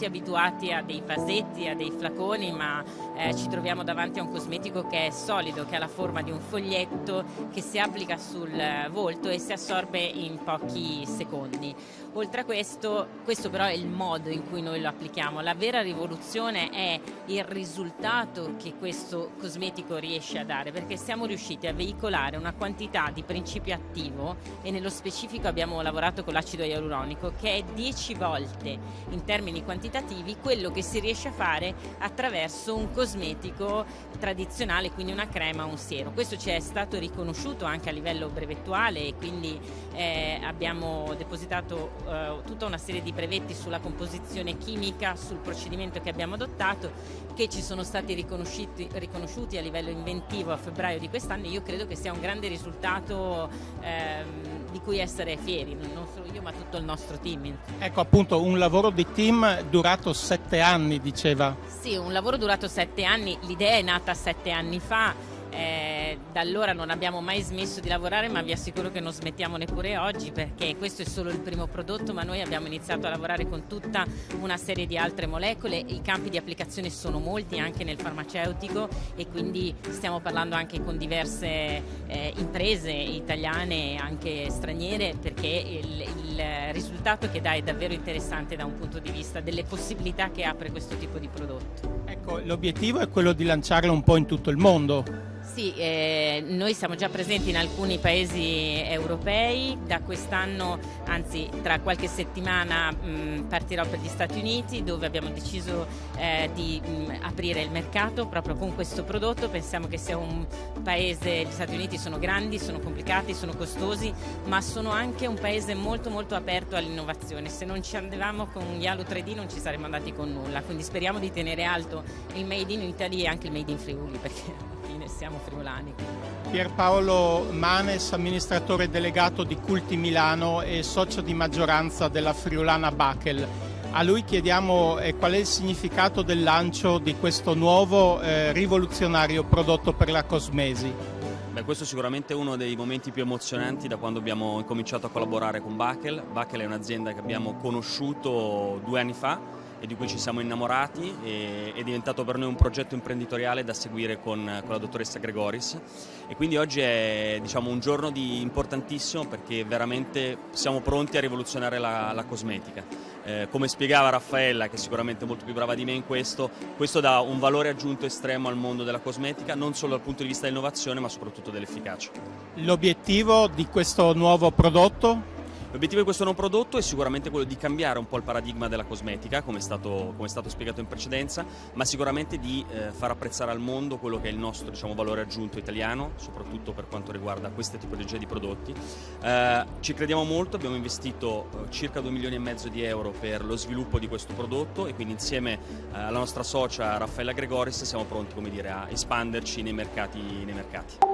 tutti abituati a dei vasetti, a dei flaconi, ma ci troviamo davanti a un cosmetico che è solido, che ha la forma di un foglietto che si applica sul volto e si assorbe in pochi secondi. Oltre a questo però è il modo in cui noi lo applichiamo. La vera rivoluzione è il risultato che questo cosmetico riesce a dare, perché siamo riusciti a veicolare una quantità di principio attivo, e nello specifico abbiamo lavorato con l'acido ialuronico, che è 10 volte in termini quantitativi quello che si riesce a fare attraverso un cosmetico tradizionale, quindi una crema o un siero. Questo ci è stato riconosciuto anche a livello brevettuale, e quindi abbiamo depositato tutta una serie di brevetti sulla composizione chimica, sul procedimento che abbiamo adottato, che ci sono stati riconosciuti a livello inventivo a febbraio di quest'anno. Io credo che sia un grande risultato di cui essere fieri, non solo io ma tutto il nostro team. Ecco, appunto, un lavoro di team durato 7 anni, diceva. Sì, un lavoro durato 7 anni, l'idea è nata 7 anni fa. Da allora non abbiamo mai smesso di lavorare, ma vi assicuro che non smettiamo neppure oggi, perché questo è solo il primo prodotto, ma noi abbiamo iniziato a lavorare con tutta una serie di altre molecole. I campi di applicazione sono molti anche nel farmaceutico, e quindi stiamo parlando anche con diverse imprese italiane e anche straniere, perché il risultato che dà è davvero interessante da un punto di vista delle possibilità che apre questo tipo di prodotto. Ecco, l'obiettivo è quello di lanciarlo un po' in tutto il mondo. Sì, noi siamo già presenti in alcuni paesi europei. Da quest'anno, anzi tra qualche settimana, partirò per gli Stati Uniti, dove abbiamo deciso di aprire il mercato proprio con questo prodotto. Pensiamo che sia un paese, gli Stati Uniti sono grandi, sono complicati, sono costosi, ma sono anche un paese molto molto aperto all'innovazione. Se non ci andavamo con Yalu 3D non ci saremmo andati con nulla, quindi speriamo di tenere alto il Made in Italy e anche il Made in Friuli, perché siamo friulani. Pierpaolo Manes, amministratore delegato di Culti Milano e socio di maggioranza della friulana Bakel. A lui chiediamo qual è il significato del lancio di questo nuovo rivoluzionario prodotto per la cosmesi. Beh, questo è sicuramente uno dei momenti più emozionanti da quando abbiamo incominciato a collaborare con Bakel. Bakel è un'azienda che abbiamo conosciuto 2 anni fa e di cui ci siamo innamorati, e è diventato per noi un progetto imprenditoriale da seguire con la dottoressa Gregoris, e quindi oggi è, diciamo, un giorno importantissimo, perché veramente siamo pronti a rivoluzionare la cosmetica. Come spiegava Raffaella, che è sicuramente molto più brava di me in questo dà un valore aggiunto estremo al mondo della cosmetica, non solo dal punto di vista dell'innovazione ma soprattutto dell'efficacia. L'obiettivo di questo nuovo prodotto? L'obiettivo di questo nuovo prodotto è sicuramente quello di cambiare un po' il paradigma della cosmetica, come è stato spiegato in precedenza, ma sicuramente di far apprezzare al mondo quello che è il nostro, diciamo, valore aggiunto italiano, soprattutto per quanto riguarda queste tipologie di prodotti. Ci crediamo molto, abbiamo investito circa 2,5 milioni di euro per lo sviluppo di questo prodotto, e quindi insieme alla nostra socia Raffaella Gregoris siamo pronti, come dire, a espanderci nei mercati.